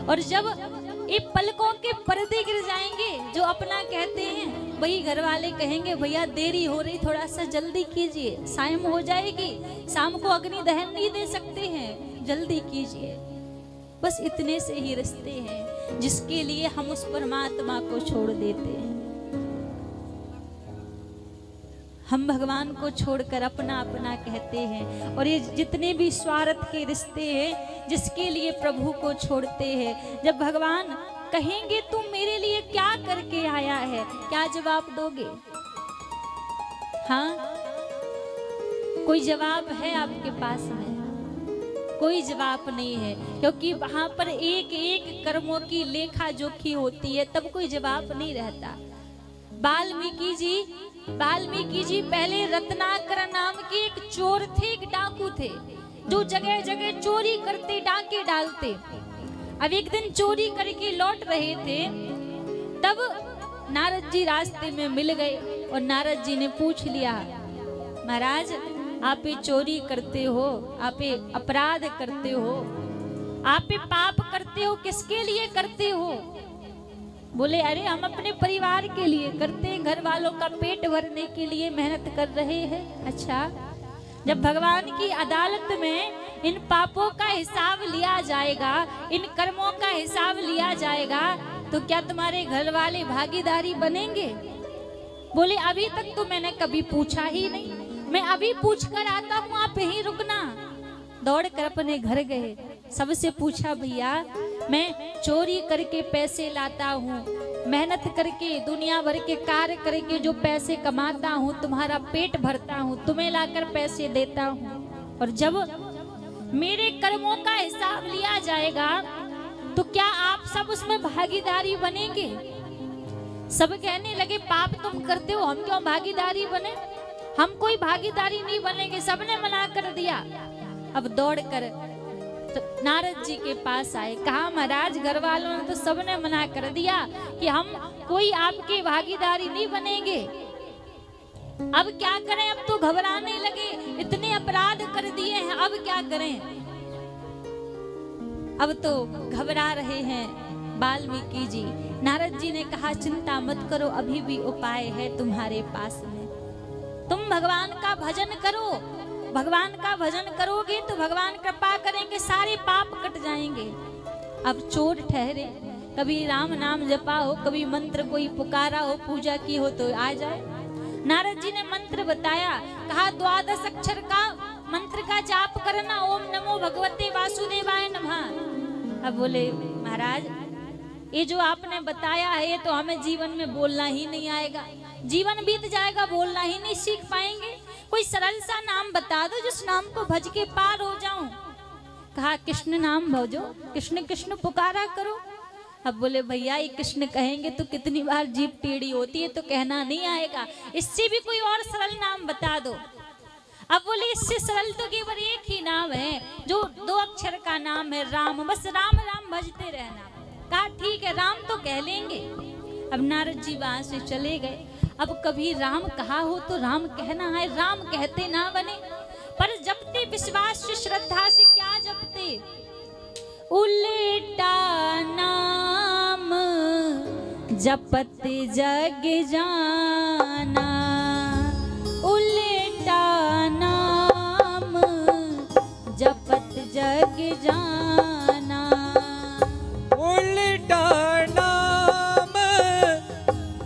और जब ये पलकों के पर्दे गिर जाएंगे, जो अपना कहते हैं वही घर वाले कहेंगे भैया देरी हो रही, थोड़ा सा जल्दी कीजिए, शाम हो जाएगी, शाम को अग्नि दहन नहीं दे सकते हैं, जल्दी कीजिए। बस इतने से ही रिश्ते हैं जिसके लिए हम उस परमात्मा को छोड़ देते हैं। हम भगवान को छोड़कर अपना अपना कहते हैं, और ये जितने भी स्वार्थ के रिश्ते हैं जिसके लिए प्रभु को छोड़ते हैं, जब भगवान कहेंगे तुम मेरे लिए क्या करके आया है, क्या जवाब दोगे? हाँ, कोई जवाब है आपके पास में? कोई जवाब नहीं है, क्योंकि वहां पर एक एक कर्मों की लेखा जोखी होती है, तब कोई जवाब नहीं रहता। वाल्मीकि जी पहले रत्नाकर नाम के एक चोर थे, एक डाकू थे, जो जगह जगह चोरी करते, डाके डालते। अब एक दिन चोरी करके लौट रहे थे, तब नारद जी रास्ते में मिल गए और नारद जी ने पूछ लिया, महाराज आप ये चोरी करते हो, आप ये अपराध करते हो, आप ये पाप करते हो, किसके लिए करते हो? बोले अरे हम अपने परिवार के लिए करते हैं, घर वालों का पेट भरने के लिए मेहनत कर रहे हैं। अच्छा, जब भगवान की अदालत में इन पापों का हिसाब लिया जाएगा, इन कर्मों का हिसाब लिया जाएगा, तो क्या तुम्हारे घर वाले भागीदारी बनेंगे? बोले अभी तक तो मैंने कभी पूछा ही नहीं, मैं अभी पूछ कर आता हूँ, आप यहीं रुकना। दौड़ कर अपने घर गए, सबसे पूछा भैया मैं चोरी करके पैसे लाता हूँ, मेहनत करके दुनिया भर के कार्य करके जो पैसे कमाता हूँ, तुम्हारा पेट भरता हूँ, तुम्हें लाकर पैसे देता हूँ, और जब मेरे कर्मों का हिसाब लिया जाएगा तो क्या आप सब उसमें भागीदारी बनेंगे? सब कहने लगे पाप तुम करते हो, हम क्यों भागीदारी बने, हम कोई भागीदारी नहीं बनेंगे, सबने मना कर दिया। अब दौड़कर तो नारद जी के पास आए, कहा महाराज घर वालों ने तो सबने मना कर दिया कि हम कोई आपकी भागीदारी नहीं बनेंगे, अब क्या करें? अब तो घबराने लगे, इतने अपराध कर दिए हैं, अब क्या करें? अब तो घबरा रहे हैं वाल्मीकि जी। नारद जी ने कहा चिंता मत करो, अभी भी उपाय है तुम्हारे पास में, तुम भगवान का भजन करो, भगवान का भजन करोगे तो भगवान कृपा करेंगे, सारे पाप कट जाएंगे। अब चोर ठहरे, कभी राम नाम जपा हो, कभी मंत्र कोई पुकारा हो, पूजा की हो तो आ जाए। नारद जी ने मंत्र बताया, कहा 12 अक्षर का मंत्र का जाप करना, ओम नमो भगवते वासुदेवाय नमः। अब बोले महाराज ये जो आपने बताया है ये तो हमें जीवन में बोलना ही नहीं आएगा, जीवन बीत जाएगा, बोलना ही नहीं सीख पाएंगे, कोई सरल सा नाम बता दो जिस नाम को भज के पार हो जाऊं। कहा कृष्ण नाम भजो, कृष्ण कृष्ण पुकारा करो। अब बोले भैया ये कृष्ण कहेंगे तो कितनी बार जीभ टेढ़ी होती है, तो कहना नहीं आएगा, इससे भी कोई और सरल नाम बता दो। अब बोले इससे सरल तो केवल एक ही नाम है जो 2 अक्षर का नाम है, राम, बस राम राम भजते रहना। कहा ठीक है राम तो कह लेंगे। अब नारद जी वहां से चले गए। अब कभी राम कहा हो तो राम कहना है, राम कहते ना बने, पर जपते विश्वास से श्रद्धा से, क्या जपते? उल्टा नाम जपत जग जाना, उल्टा नाम जपत जग जाना, उल्टा नाम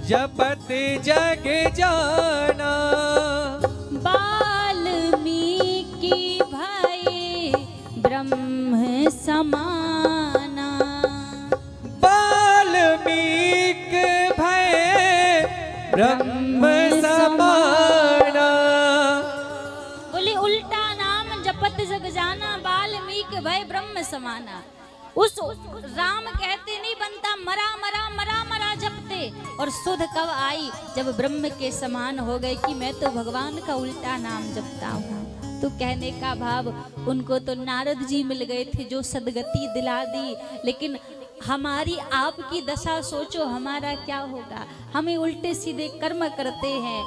जपत जग जाना। वाल्मीकि भय ब्रह्म समाना, वाल्मीकि भय ब्रह्म समाना। बोले उल्टा नाम जपत जग जाना, वाल्मीकि भय ब्रह्म समाना। उस राम कहते नहीं बनता, मरा मरा मरा मरा जपते, और सुध कब आई जब ब्रह्म के समान हो गए कि मैं तो भगवान का उल्टा नाम जपता हूँ। तो कहने का भाव, उनको तो नारद जी मिल गए थे जो सदगति दिला दी, लेकिन हमारी आपकी दशा सोचो, हमारा क्या होगा? हमें उल्टे सीधे कर्म करते हैं,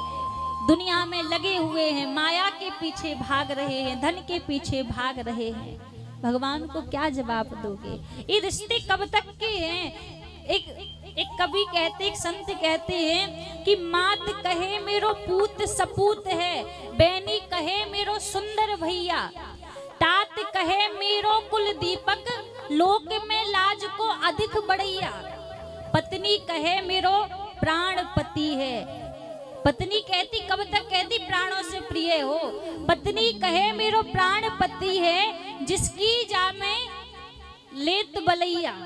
दुनिया में लगे हुए हैं, माया के पीछे भाग रहे हैं, धन के पीछे भाग रहे हैं, भगवान को क्या जवाब दोगे? ये रिश्ते कब तक के हैं? एक कवि कहते, एक संत कहते हैं कि मात कहे मेरो पूत सपूत है, बैनी कहे मेरो सुंदर भैया, तात कहे मेरो कुल दीपक, लोक में लाज को अधिक बढ़ैया, पत्नी कहे मेरो प्राण पति है। पत्नी कहती, कब तक कहती? प्राणों से प्रिय हो। पत्नी कहे मेरो प्राण पति है, जिसकी जामे लेत बलैया।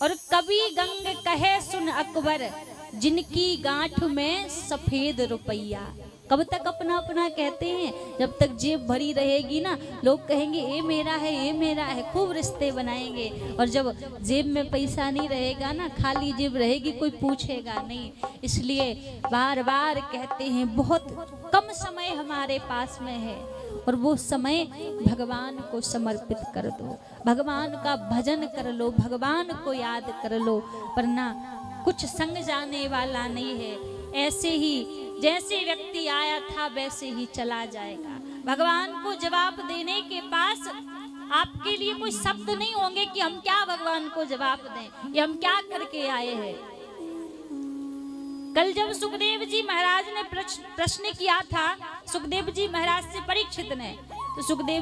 और कवि गंग कहे सुन अकबर, जिनकी गांठ में सफेद रुपैया। कब तक अपना अपना कहते हैं? जब तक जेब भरी रहेगी ना, लोग कहेंगे ये मेरा है, ये मेरा है, खूब रिश्ते बनाएंगे। और जब जेब में पैसा नहीं रहेगा ना, खाली जेब रहेगी, कोई पूछेगा नहीं। इसलिए बार बार कहते हैं बहुत कम समय हमारे पास में है, और वो समय भगवान को समर्पित कर दो, भगवान का भजन कर लो, भगवान को याद कर लो, वरना कुछ संग जाने वाला नहीं है। ऐसे ही जैसे व्यक्ति आया था वैसे ही चला जाएगा। भगवान को जवाब देने के पास आपके लिए कोई शब्द नहीं होंगे कि हम क्या भगवान को जवाब दें, ये हम क्या करके आए हैं। कल जब सुखदेव जी महाराज ने प्रश्न किया था, सुखदेव जी महाराज से परीक्षित ने, तो सुखदेव